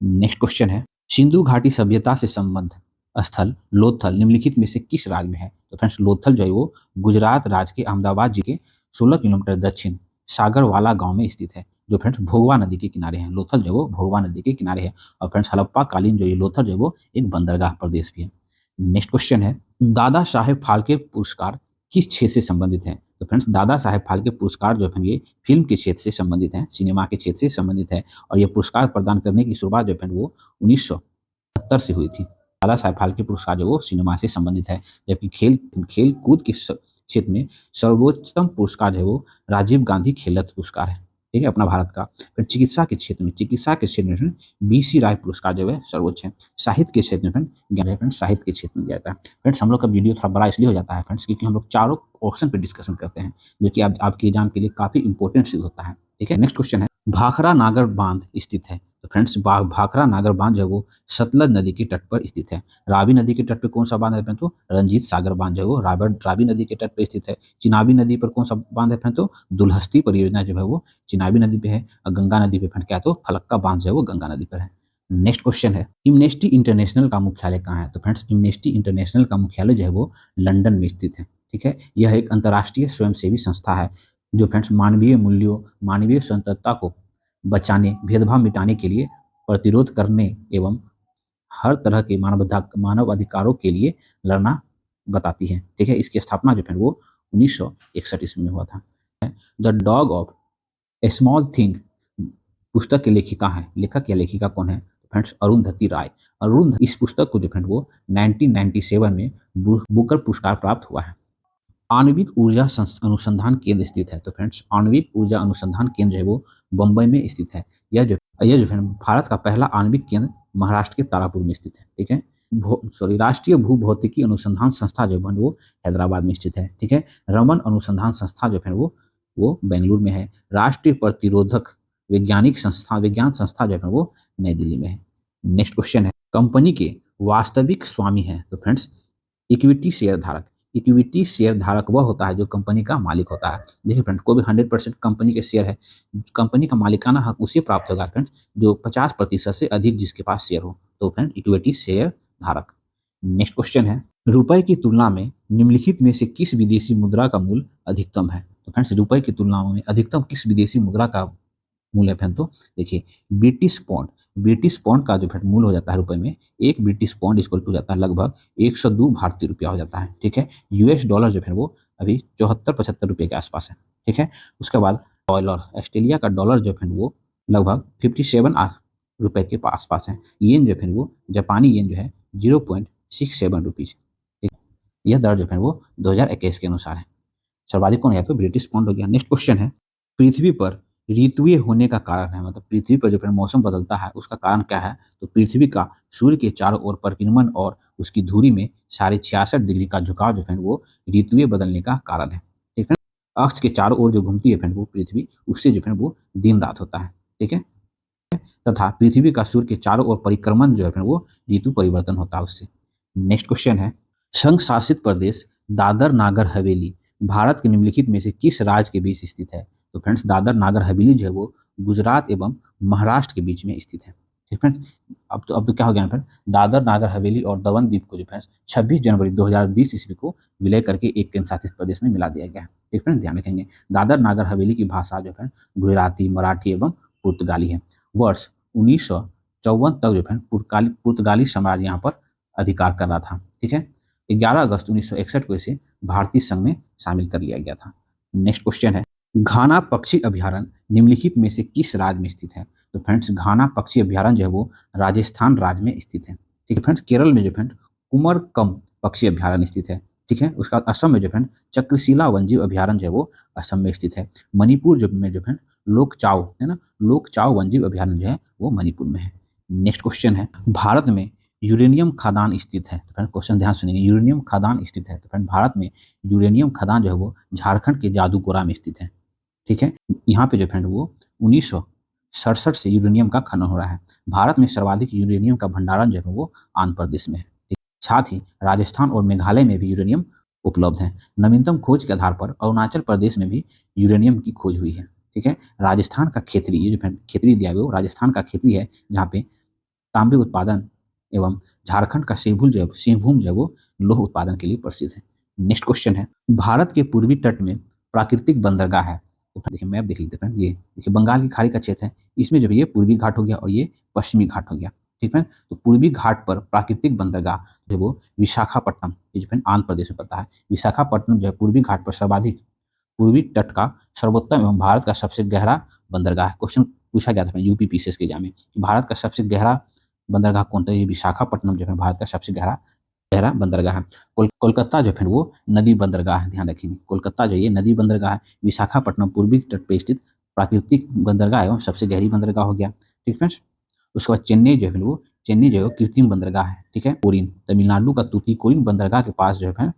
नेक्स्ट क्वेश्चन है, सिंधु घाटी सभ्यता से संबंध स्थल लोथल निम्नलिखित में से किस राज्य में है? तो फ्रेंड्स लोथल जो है वो गुजरात राज्य के अहमदाबाद जिले के 16 किलोमीटर दक्षिण सागरवाला गांव में स्थित है, जो फ्रेंड्स भोगवा नदी के किनारे है। लोथल जो वो भोगवा नदी के किनारे है और फ्रेंड्स हड़प्पा कालीन जो ये लोथल जो वो एक बंदरगाह प्रदेश भी है। नेक्स्ट क्वेश्चन है, दादा साहेब फाल्के पुरस्कार किस क्षेत्र से संबंधित है? तो फ्रेंड्स दादा साहेब फाल्के पुरस्कार जो है ये फिल्म के क्षेत्र से संबंधित है, सिनेमा के क्षेत्र से संबंधित है और ये पुरस्कार प्रदान करने की शुरुआत जो है वो 1970 से हुई थी। दादा साहेब फाल्के पुरस्कार जो वो सिनेमा से संबंधित है, जबकि खेल कूद के क्षेत्र में सर्वोच्चतम पुरस्कार जो है वो राजीव गांधी खेल रत्न पुरस्कार है। ठीक है, अपना भारत का। फिर चिकित्सा के क्षेत्र में BC राय पुरस्कार जो है सर्वोच्च है। साहित्य के क्षेत्र में फ्रेंड्स साहित्य के क्षेत्र में दिया जाता है। फ्रेंड्स हम लोग का वीडियो थोड़ा बड़ा इसलिए हो जाता है फ्रेंड्स, क्योंकि हम लोग चारों ऑप्शन पे डिस्कशन करते हैं, जो कि आपके एग्जाम के लिए काफी इंपॉर्टेंट सिद्ध होता है। ठीक है, नेक्स्ट क्वेश्चन है, भाखड़ा नागर बांध स्थित है। तो फ्रेंड्स भाखड़ा नागर बांध जो है वो सतलज नदी के तट पर स्थित है। रावी नदी के तट पर कौन सा बांध है फ्रेंड्स? तो रंजीत सागर बांध जो है वो रावी नदी के तट पर स्थित है। चिनाबी नदी पर कौन सा बांध है फ्रेंड्स? तो दुलहस्ती परियोजना जो है वो चिनाबी नदी पे है। और गंगा नदी पे फ्रेंड क्या है? तो फलक्का बांध जो है वो गंगा नदी पर है। नेक्स्ट क्वेश्चन है, इम्नेस्टी इंटरनेशनल का मुख्यालय कहाँ है? तो फ्रेंड्स इम्नेस्टी इंटरनेशनल का मुख्यालय जो है वो लंदन में स्थित है। ठीक है, यह एक अंतर्राष्ट्रीय स्वयंसेवी संस्था है जो फ्रेंड्स मानवीय मूल्यों, मानवीय स्वतंत्रता को बचाने, भेदभाव मिटाने के लिए प्रतिरोध करने एवं हर तरह के मानव अधिकारों के लिए लड़ना बताती है। ठीक है, इसकी स्थापना जो है वो 1961 ईस्वी में हुआ था। The dog of A small thing पुस्तक की लेखिका है, लेखक या लेखिका कौन है? फ्रेंड्स अरुंधति राय। इस पुस्तक को जो फ्रेंड वो 1997 में बुकर पुरस्कार प्राप्त हुआ है। आणविक ऊर्जा अनुसंधान केंद्र स्थित है। तो फ्रेंड्स आणविक ऊर्जा अनुसंधान केंद्र है वो बंबई में स्थित है। यह जो है भारत का पहला आणविक केंद्र महाराष्ट्र के तारापुर में स्थित है। ठीक है, राष्ट्रीय भूभौतिकी अनुसंधान संस्था जो है वो हैदराबाद में स्थित है। ठीक है, रमन अनुसंधान संस्था जो है वो बेंगलुरु में है। राष्ट्रीय प्रतिरोधक विज्ञान संस्था जो है वो नई दिल्ली में है। नेक्स्ट क्वेश्चन है, कंपनी के वास्तविक स्वामी है? तो फ्रेंड्स इक्विटी शेयर धारक। इक्विटी शेयर धारक वह होता है जो कंपनी का मालिक होता है। देखिए फ्रेंड्स, कोई भी 100% कंपनी के शेयर है, कंपनी का मालिकाना हक उसे प्राप्त होगा फ्रेंड्स जो 50% से अधिक जिसके पास शेयर हो। तो फ्रेंड इक्विटी शेयर धारक। नेक्स्ट क्वेश्चन है, रुपए की तुलना में निम्नलिखित में से किस विदेशी मुद्रा का मूल्य अधिकतम है? तो फ्रेंड्स रुपए की तुलना में अधिकतम किस विदेशी मुद्रा का मूल्य है? तो देखिए ब्रिटिश पौंड का जो है मूल्य हो जाता है रुपए में, एक ब्रिटिश पौंड इक्वल टू जाता है लगभग 102 भारतीय रुपया हो जाता है। ठीक है, US डॉलर जो है वो अभी 74-75 रुपये के आसपास है। ठीक है, उसके बाद डॉलर, ऑस्ट्रेलिया का डॉलर जो है वो लगभग 57 रुपये के आसपास है। येन जो है वो जापानी येन जो है 0.67 रुपीज। यह दर जो है वो 2021 के अनुसार है। सर्वाधिक कौन है? तो ब्रिटिश पौंड हो गया। नेक्स्ट क्वेश्चन है, पृथ्वी पर ऋतुएं होने का कारण है, मतलब पृथ्वी पर जो फिर मौसम बदलता है उसका कारण क्या है? तो पृथ्वी का सूर्य के चारों ओर परिक्रमण और उसकी धुरी में 66.5 डिग्री का झुकाव जो है वो ऋतुएं बदलने का कारण है। ठीक है, अक्ष के चारों ओर जो घूमती है फिर वो पृथ्वी, उससे जो है वो दिन रात होता है। ठीक है, तथा पृथ्वी का सूर्य के चारों ओर परिक्रमण जो है फिर वो ऋतु परिवर्तन होता है उससे। नेक्स्ट क्वेश्चन है, संघ शासित प्रदेश दादर नागर हवेली भारत के निम्नलिखित में से किस राज्य के बीच स्थित है? तो फ्रेंड्स दादर नागर हवेली जो है वो गुजरात एवं महाराष्ट्र के बीच में स्थित है। ठीक फ्रेंड्स, अब तो क्या हो गया फ्रेंड, दादर नागर हवेली और दमन द्वीप को जो फ्रेंड्स 26 जनवरी 2020 ईस्वी को विलय करके एक केंद्र शासित प्रदेश में मिला दिया गया है। ठीक फ्रेंड्स, ध्यान रखेंगे दादर नागर हवेली की भाषा जो है गुजराती, मराठी एवं पुर्तगाली है। वर्ष 1954 तक जो है पुर्तगाली साम्राज्य यहाँ पर अधिकार कर रहा था। ठीक है, 11 अगस्त 1961 को इसे भारतीय संघ में शामिल कर लिया गया था। नेक्स्ट क्वेश्चन है, घाना पक्षी अभ्यारण्य निम्नलिखित में से किस राज्य में स्थित है? तो फ्रेंड्स घाना पक्षी अभ्यारण्य जो है वो राजस्थान राज्य में स्थित है। ठीक है फ्रेंड्स, केरल में जो फ्रेंड कुमरकम पक्षी अभ्यारण्य स्थित है। ठीक है, उसका असम में जो फ्रेंड चक्रशिला वन्यजीव अभ्यारण्य जो है वो असम में स्थित है। मणिपुर जो में जो फ्रेंड लोकचाव है ना, लोकचाव वन्यजीव अभ्यारण्य जो है वो मणिपुर में है। नेक्स्ट क्वेश्चन है, भारत में यूरेनियम खदान स्थित है? तो फ्रेंड क्वेश्चन ध्यान सुनिए, यूरेनियम खदान स्थित है। तो फ्रेंड भारत में यूरेनियम खदान जो है वो झारखंड के जादूगोरा में स्थित है। ठीक है, यहाँ पे जो फ्रेंड वो 1967 से यूरेनियम का खनन हो रहा है। भारत में सर्वाधिक यूरेनियम का भंडारण जो है वो आंध्र प्रदेश में है। साथ ही राजस्थान और मेघालय में भी यूरेनियम उपलब्ध है। नवीनतम खोज के आधार पर अरुणाचल प्रदेश में भी यूरेनियम की खोज हुई है। ठीक है, राजस्थान का खेतरी, ये जो खेतरी दिया गया वो राजस्थान का खेतरी है जहाँ पे तांबे उत्पादन एवं झारखंड का सिंहभूम जो है वो लौह उत्पादन के लिए प्रसिद्ध है। नेक्स्ट क्वेश्चन है, भारत के पूर्वी तट में प्राकृतिक बंदरगाह है? तो देखिए मैप देख लीजिए, ये देखिए बंगाल की खाड़ी का क्षेत्र है, इसमें जो है ये पूर्वी घाट हो गया और ये पश्चिमी घाट हो गया। ठीक है, तो पूर्वी घाट पर प्राकृतिक बंदरगाह जो है वो विशाखापट्टनम, ये जो है आंध्र प्रदेश में पड़ता है। विशाखापट्टनम जो है पूर्वी घाट पर सर्वाधिक पूर्वी तट का सर्वोत्तम एवं भारत का सबसे गहरा बंदरगाह है। क्वेश्चन पूछा गया था यूपी पीसीएस के एग्जाम में, भारत का सबसे गहरा बंदरगाह कौन था? ये विशाखापट्टनम जो है भारत का सबसे गहरा बंदरगाह है। कोलकाता जो है वो नदी बंदरगाह है, ध्यान रखेंगे कोलकाता जो ये नदी बंदरगाह है। विशाखापट्टनम पूर्वी तट पर स्थित प्राकृतिक बंदरगाह एवं सबसे गहरी बंदरगाह हो गया। ठीक फ्रेंड्स। उसके बाद चेन्नई जो है वो चेन्नई जो है कृत्रिम बंदरगाह है। ठीक है। कोरिन तमिलनाडु का तूतीकोरिन बंदरगाह के पास जो है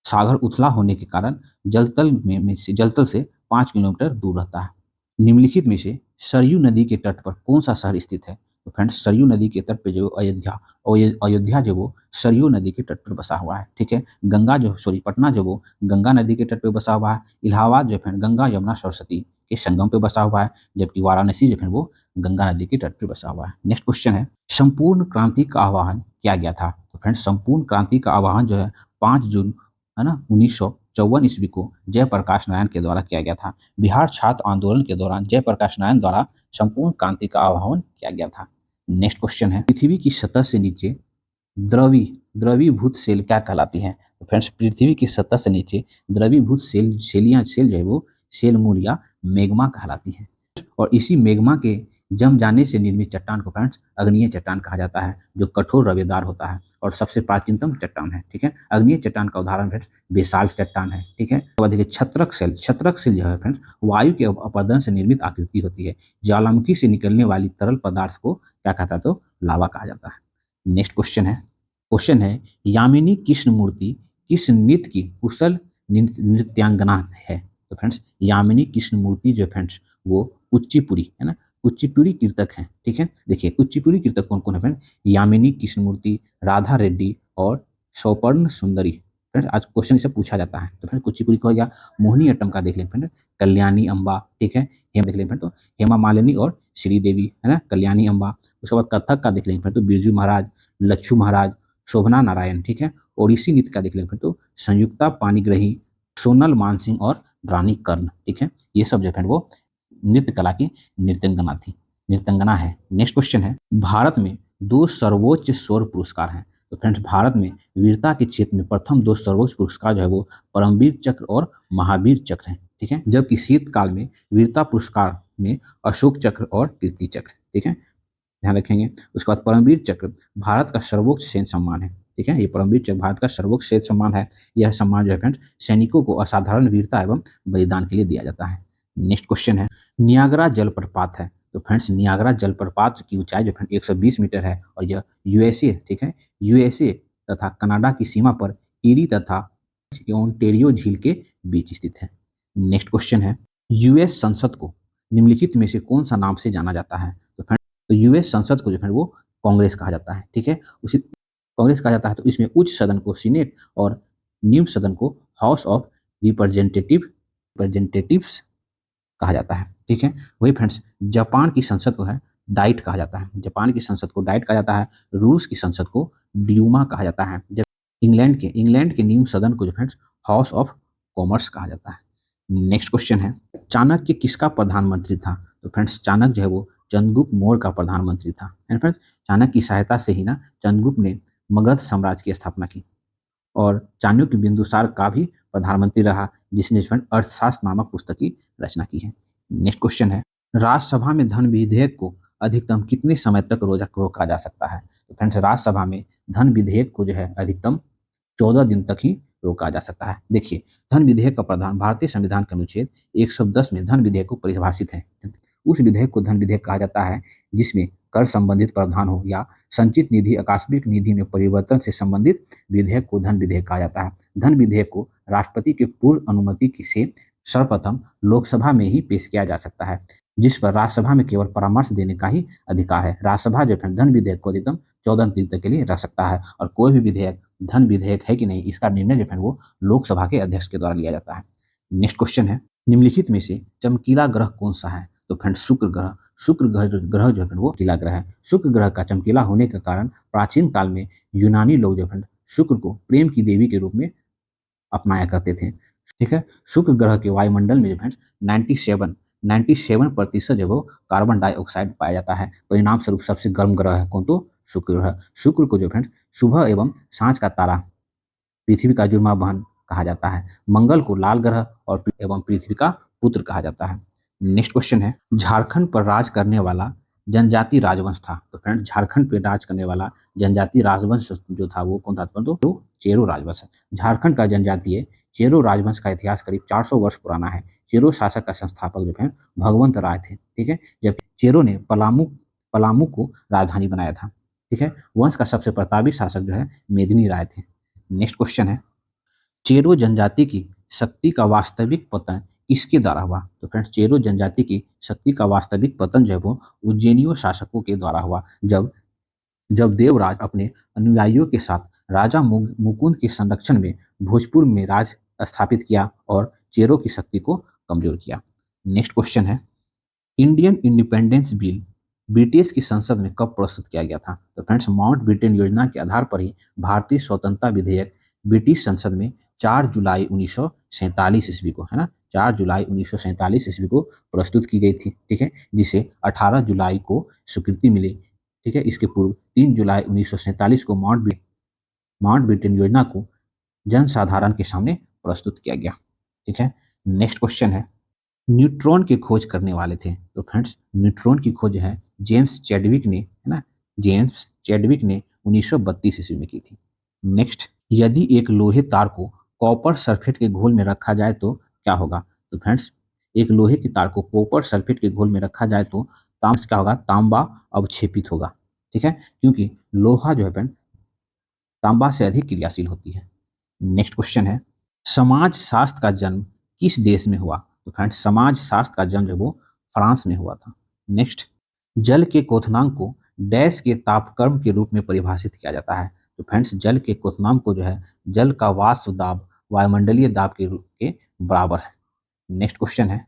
सागर उथला होने के कारण जलतल से 5 किलोमीटर दूर रहता है। निम्नलिखित में से सरयू नदी के तट पर कौन सा शहर स्थित है? तो फ्रेंड्स सरयू नदी के तट पे जो अयोध्या जो वो सरयू नदी के तट पर बसा हुआ है। ठीक है। पटना जो वो गंगा नदी के तट पर बसा हुआ है। इलाहाबाद जो है गंगा यमुना सरस्वती के संगम पे बसा हुआ है, जबकि वाराणसी जो है वो गंगा नदी के तट पर बसा हुआ है। नेक्स्ट क्वेश्चन है, संपूर्ण क्रांति का आह्वान किया गया था? तो फ्रेंड्स संपूर्ण क्रांति का आह्वान जो है 5 जून है ना 1954 ईस्वी को जयप्रकाश नारायण के द्वारा किया गया था। बिहार छात्र आंदोलन के दौरान जयप्रकाश नारायण द्वारा संपूर्ण क्रांति का आह्वान किया गया था। नेक्स्ट क्वेश्चन है, पृथ्वी की सतह से नीचे द्रवी द्रवीभूत सेल क्या कहलाती है? तो फ्रेंड्स पृथ्वी की सतह से नीचे द्रवीभूत सेल जो है वो सेल मूल या मेग्मा कहलाती है। और इसी मेग्मा के जम जाने से निर्मित चट्टान को फ्रेंड्स अग्नीय चट्टान कहा जाता है, जो कठोर रवेदार होता है और सबसे प्राचीनतम चट्टान है। ठीक है। अग्नीय चट्टान का उदाहरण फ्रेंड्स बेसाल्ट चट्टान है। ठीक है। तो देखिए छत्रक सेल जो है फ्रेंड्स वायु के अपरदन से निर्मित आकृति होती है। ज्वालामुखी से निकलने वाली तरल पदार्थ को क्या कहता है? तो लावा कहा जाता है। नेक्स्ट क्वेश्चन है यामिनी कृष्ण मूर्ति किस नृत्य की कुशल नृत्यांगना है? तो फ्रेंड्स यामिनी कृष्ण मूर्ति जो फ्रेंड्स वो कुचिपुड़ी है ना, कुचिपुड़ी कीर्तक हैं। ठीक है। देखिए कुचिपुड़ी कीर्तक कौन कौन है फ्रेंड? यामिनी कृष्णमूर्ति, राधा रेड्डी और सौपर्ण सुंदरी। फ्रेंड आज क्वेश्चन से पूछा जाता है। तो फ्रेंड कुचिपुड़ी को हो गया। मोहिनी अट्टम का देख लें फ्रेंड, कल्याणी अम्बा। ठीक है। हेम देख लें फ्रेंड तो हेमा मालिनी और श्रीदेवी है ना, कल्याणी अम्बा। उसके बाद कथक का देख लें फ्रेंड तो बिरजू महाराज, लच्छू महाराज, शोभना नारायण। ठीक है। ओडिसी नृत्य का देख लें फ्रेंड तो संयुक्ता पाणिग्रही, सोनल मानसिंह और रानी कर्ण। ठीक है। ये सब जो है वो नृत्य कला की नृत्यंगना है। नेक्स्ट क्वेश्चन है, भारत में 2 सर्वोच्च सौर पुरस्कार हैं। तो फ्रेंड्स भारत में वीरता के क्षेत्र में प्रथम 2 सर्वोच्च पुरस्कार जो है वो परमवीर चक्र और महावीर चक्र हैं। ठीक है। जबकि शीतकाल में वीरता पुरस्कार में अशोक चक्र और कीर्ति चक्र। ठीक है, ध्यान रखेंगे। उसके बाद परमवीर चक्र भारत का सर्वोच्च सैन्य सम्मान है। ठीक है। ये परमवीर चक्र भारत का सर्वोच्च सैन्य सम्मान है। यह सम्मान जो है फ्रेंड्स सैनिकों को असाधारण वीरता एवं बलिदान के लिए दिया जाता है। नेक्स्ट क्वेश्चन है, नियाग्रा जलप्रपात है। तो फ्रेंड्स नियाग्रा जलप्रपात की ऊंचाई जो फ्रेंड 120 मीटर है और यह यूएसए, ठीक है, यूएसए तथा कनाडा की सीमा पर ईरी तथा ओंटेरियो झील के बीच स्थित है। नेक्स्ट क्वेश्चन है, यूएस संसद को निम्नलिखित में से कौन सा नाम से जाना जाता है? तो यूएस संसद को जो है वो कांग्रेस कहा जाता है। ठीक है। उसी कांग्रेस कहा जाता है। तो इसमें उच्च सदन को सीनेट और निम्न सदन को हाउस ऑफ रिप्रेजेंटेटिव्स कहा जाता है। ठीक है। वही फ्रेंड्स जापान की संसद को है डाइट कहा जाता है। जापान की संसद को डाइट कहा जाता है। रूस की संसद को ड्यूमा कहा जाता है। जब इंग्लैंड के निम्न सदन को जो फ्रेंड्स हाउस ऑफ कॉमर्स कहा जाता है। नेक्स्ट क्वेश्चन है, चाणक्य किसका प्रधानमंत्री था? तो फ्रेंड्स चाणक्य जो है वो चंद्रगुप्त मौर्य का प्रधानमंत्री था। एंड फ्रेंड्स चाणक्य की सहायता से ही ना चंद्रगुप्त ने मगध साम्राज्य की स्थापना की और चाणक्य बिंदुसार का भी प्रधानमंत्री रहा, जिसने अर्थशास्त्र नामक पुस्तक की रचना की है। नेक्स्ट क्वेश्चन है, राज्यसभा में धन विधेयक को अधिकतम कितने समय तक रोका जा सकता है? तो फ्रेंड्स राज्यसभा में धन विधेयक को जो है अधिकतम 14 दिन तक ही रोका जा सकता है। देखिए धन विधेयक का प्रावधान भारतीय संविधान के अनुच्छेद 110 में धन विधेयक को परिभाषित है। उस विधेयक को धन विधेयक कहा जाता है जिसमें कर संबंधित प्रावधान हो या संचित निधि आकस्मिक निधि में परिवर्तन से संबंधित विधेयक को धन विधेयक कहा जाता है। धन विधेयक को राष्ट्रपति के पूर्व अनुमति से सर्वप्रथम लोकसभा में ही पेश किया जा सकता है, जिस पर राज्यसभा में केवल परामर्श देने का ही अधिकार है। राज्यसभा जो है धन विधेयक को अधिकतम 14 दिन तक के लिए रख सकता है और कोई भी विधेयक धन विधेयक है कि नहीं इसका निर्णय जो है वो लोकसभा के अध्यक्ष के द्वारा लिया जाता है। नेक्स्ट क्वेश्चन है, निम्नलिखित में से चमकीला ग्रह कौन सा है? तो फ्रेंड शुक्र ग्रह जो है वो चमकीला ग्रह है। शुक्र ग्रह का चमकीला होने के कारण प्राचीन काल में यूनानी लोग जो है शुक्र को प्रेम की देवी के रूप में अपनाया करते थे। ठीक है। शुक्र ग्रह के वायुमंडल में जो है 97% जो वो कार्बन डाइऑक्साइड पाया जाता है। परिणाम स्वरूप सबसे गर्म ग्रह है कौन? तो शुक्र ग्रह। शुक्र को जो फ्रेंड्स सुबह एवं सांझ का तारा, पृथ्वी का जुड़वा बहन कहा जाता है। मंगल को लाल ग्रह और एवं पृथ्वी का पुत्र कहा जाता है। नेक्स्ट क्वेश्चन है, झारखंड पर राज करने वाला जनजाति राजवंश था? तो फ्रेंड झारखंड पे राज करने वाला जनजाति राजवंश जो था वो कौन था? तो चेरो राजवंश। झारखंड का जनजातीय चेरो राजवंश का इतिहास करीब 400 वर्ष पुराना है। चेरो शासक का संस्थापक जो है भगवंत राय थे, ठीक है, जबकि चेरो ने पलामू पलामू को राजधानी बनाया था, ठीक है। वंश का सबसे प्रतापी शासक जो है मेदिनी राय थे। नेक्स्ट क्वेश्चन है, चेरो जनजाति की शक्ति का वास्तविक पतन किसके द्वारा हुआ? तो फ्रेंड्स, चेरो जनजाति की शक्ति का वास्तविक पतन जो है वो उज्जैनियों शासकों के द्वारा हुआ, जब जब देवराज अपने अनुयायियों के साथ राजा मुकुंद के संरक्षण में भोजपुर में राज स्थापित किया और चेरो की शक्ति को कमजोर किया। नेक्स्ट क्वेश्चन है, इंडियन इंडिपेंडेंस बिल ब्रिटिश की संसद में कब प्रस्तुत किया गया था? तो फ्रेंड्स, माउंट ब्रिटेन योजना के आधार पर ही भारतीय स्वतंत्रता विधेयक ब्रिटिश संसद में 4 जुलाई 1947 ईस्वी को, है ना, 4 जुलाई 1947 ईस्वी को प्रस्तुत की गई थी, ठीक है, जिसे 18 जुलाई को स्वीकृति मिली, ठीक है। इसके पूर्व 3 जुलाई 1947 को माउंट ब्रिटेन योजना को जनसाधारण के सामने प्रस्तुत किया गया, ठीक है। नेक्स्ट क्वेश्चन है, न्यूट्रॉन की खोज करने वाले थे? तो फ्रेंड्स, न्यूट्रॉन की खोज है जेम्स चैडविक ने, है ना, जेम्स चैडविक ने 1932 ईस्वी में की थी। नेक्स्ट, यदि एक लोहे तार को कॉपर सल्फेट के घोल में रखा जाए तो क्या होगा? तो फ्रेंड्स, एक लोहे की तार को कॉपर सल्फेट के घोल में रखा जाए तो क्या होगा? तांबा अवक्षेपित होगा, ठीक है, क्योंकि लोहा जो है फ्रेंड तांबा से अधिक क्रियाशील होती है। नेक्स्ट क्वेश्चन है, समाज शास्त्र का जन्म किस देश में हुआ? तो फ्रेंड्स, समाज शास्त्र का जन्म जो वो फ्रांस में हुआ था। नेक्स्ट, जल के क्वथनांक को डैश के तापक्रम के रूप में परिभाषित किया जाता है? तो फ्रेंड्स, जल के क्वथनांक को जो है जल का वाष्प दाब वायुमंडलीय दाब के रूप के बराबर है। नेक्स्ट क्वेश्चन है,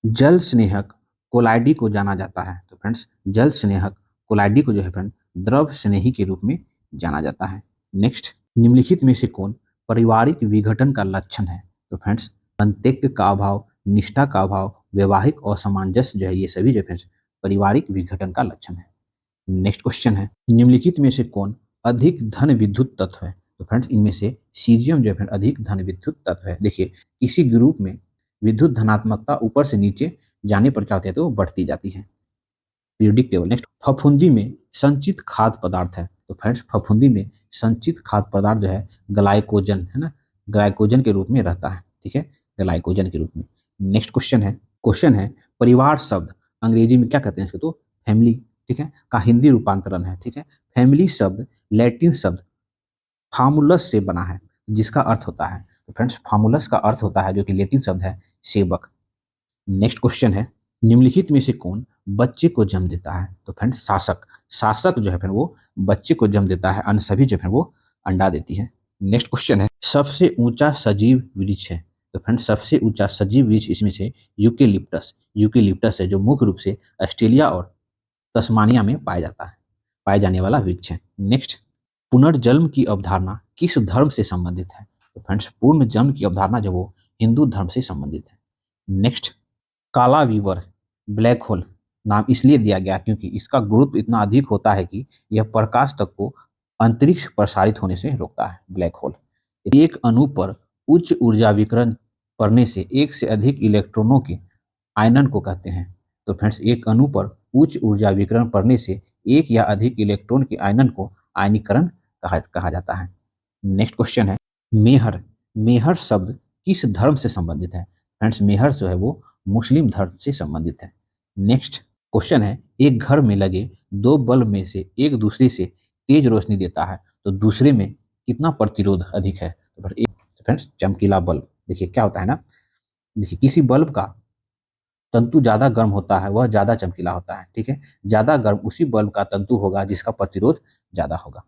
जल स्नेहक कोलाइडी को जाना जाता है? तो फ्रेंड्स, जल स्नेहक कोलाइडी को जो है फ्रेंड द्रव स्नेही के रूप में जाना जाता है। नेक्स्ट, निम्नलिखित में से कौन पारिवारिक विघटन का लक्षण है? तो फ्रेंड्स, अंत्यज्ञ का अभाव, निष्ठा का अभाव, वैवाहिक असमंजस्य जो है ये सभी जो फ्रेंड्स पारिवारिक विघटन का लक्षण है। नेक्स्ट क्वेश्चन है, निम्नलिखित में से कौन अधिक धन विद्युत तत्व है? तो फ्रेंड्स, इनमें से सीजियम जो है अधिक धन विद्युत तत्व है। देखिए, किसी ग्रुप में विद्युत धनात्मकता ऊपर से नीचे जाने पर क्या होती है? तो बढ़ती जाती है। Periodic table. नेक्स्ट, फफूंदी में संचित खाद्य पदार्थ है? तो फ्रेंड्स, फफूंदी में संचित खाद्य पदार्थ जो है ग्लाइकोजन, है ना, ग्लाइकोजन के रूप में रहता है, ठीक है, ग्लाइकोजन के रूप में। नेक्स्ट क्वेश्चन है परिवार शब्द अंग्रेजी में क्या कहते हैं इसको? तो फैमिली, ठीक है, का हिंदी रूपांतरण है, ठीक है। फैमिली शब्द लैटिन शब्द फार्मूलस से बना है, जिसका अर्थ होता है, तो फ्रेंड्स, फार्मूलस का अर्थ होता है जो कि लैटिन शब्द है सेवक। नेक्स्ट क्वेश्चन है, निम्नलिखित में से कौन बच्चे को जन्म देता है? तो फ्रेंड्स, शासक जो है फिर वो बच्चे को जन्म देता है, अन्य सभी जो है वो अंडा देती है। नेक्स्ट क्वेश्चन है, सबसे ऊंचा सजीव वृक्ष है? तो फ्रेंड्स, सबसे ऊंचा सजीव वृक्ष इसमें से यूकेलिप्टस है, जो मुख्य रूप से ऑस्ट्रेलिया और तस्मानिया में पाए जाने वाला वृक्ष है। नेक्स्ट, पुनर्जन्म की अवधारणा किस धर्म से संबंधित है? तो फ्रेंड्स, पुनर्जन्म की अवधारणा जो वो हिंदू धर्म से संबंधित है। नेक्स्ट, काला वीवर ब्लैक होल नाम इसलिए दिया गया क्योंकि इसका गुरुत्व इतना अधिक होता है कि यह प्रकाश तक को अंतरिक्ष प्रसारित होने से रोकता है, ब्लैक होल। एक अणु पर उच्च ऊर्जा विकिरण पड़ने से एक से अधिक इलेक्ट्रॉनों के आयनन को कहते हैं। तो फ्रेंड्स, एक अणु पर उच्च ऊर्जा विकिरण पड़ने से एक या अधिक इलेक्ट्रॉन के आयनन को आयनीकरण कहा जाता है। नेक्स्ट क्वेश्चन है, मेहर मेहर शब्द किस धर्म से संबंधित है? फ्रेंड्स, मेहर जो है वो मुस्लिम धर्म से संबंधित है। नेक्स्ट क्वेश्चन है, एक घर में लगे दो बल्ब में से एक दूसरे से तेज रोशनी देता है, तो दूसरे में कितना प्रतिरोध अधिक है? तो फ्रेंड्स, चमकीला बल्ब। देखिए क्या होता है ना, देखिए किसी बल्ब का तंतु ज़्यादा गर्म होता है, वह ज़्यादा चमकीला होता है, ठीक है, ज़्यादा गर्म उसी बल्ब का तंतु होगा जिसका प्रतिरोध ज़्यादा होगा।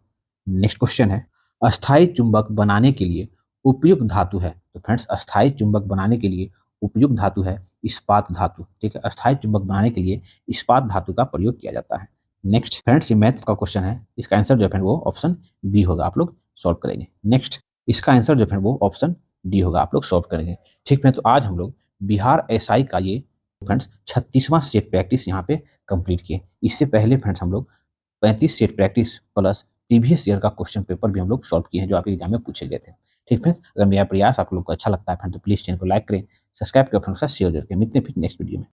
नेक्स्ट क्वेश्चन है, अस्थायी चुंबक बनाने के लिए उपयुक्त धातु है? तो फ्रेंड्स, अस्थायी चुंबक बनाने के लिए उपयुक्त धातु है इस्पात धातु, ठीक है, अस्थायी चुंबक बनाने के लिए इस्पात धातु का प्रयोग किया जाता है। नेक्स्ट फ्रेंड्स, ये मैथ का क्वेश्चन है, इसका आंसर जो है वो ऑप्शन बी होगा, आप लोग सॉल्व करेंगे। नेक्स्ट, इसका आंसर जो है वो ऑप्शन डी होगा, आप लोग सॉल्व करेंगे। ठीक है, तो आज हम लोग बिहार एसआई का ये फ्रेंड्स 36वां सेट प्रैक्टिस यहाँ पे कंप्लीट किए। इससे पहले फ्रेंड्स हम लोग 35 set practice plus previous year का क्वेश्चन पेपर भी हम लोग सॉल्व किए हैं, जो आपके एग्जाम में पूछे गए थे। ठीक है, अगर मेरा प्रयास आप लोग को अच्छा लगता है फ्रेंड तो प्लीज़ चैनल को लाइक करें, सब्सक्राइब करें, फ्रेंड्स के साथ शेयर करें। मिलते हैं फिर नेक्स्ट वीडियो में।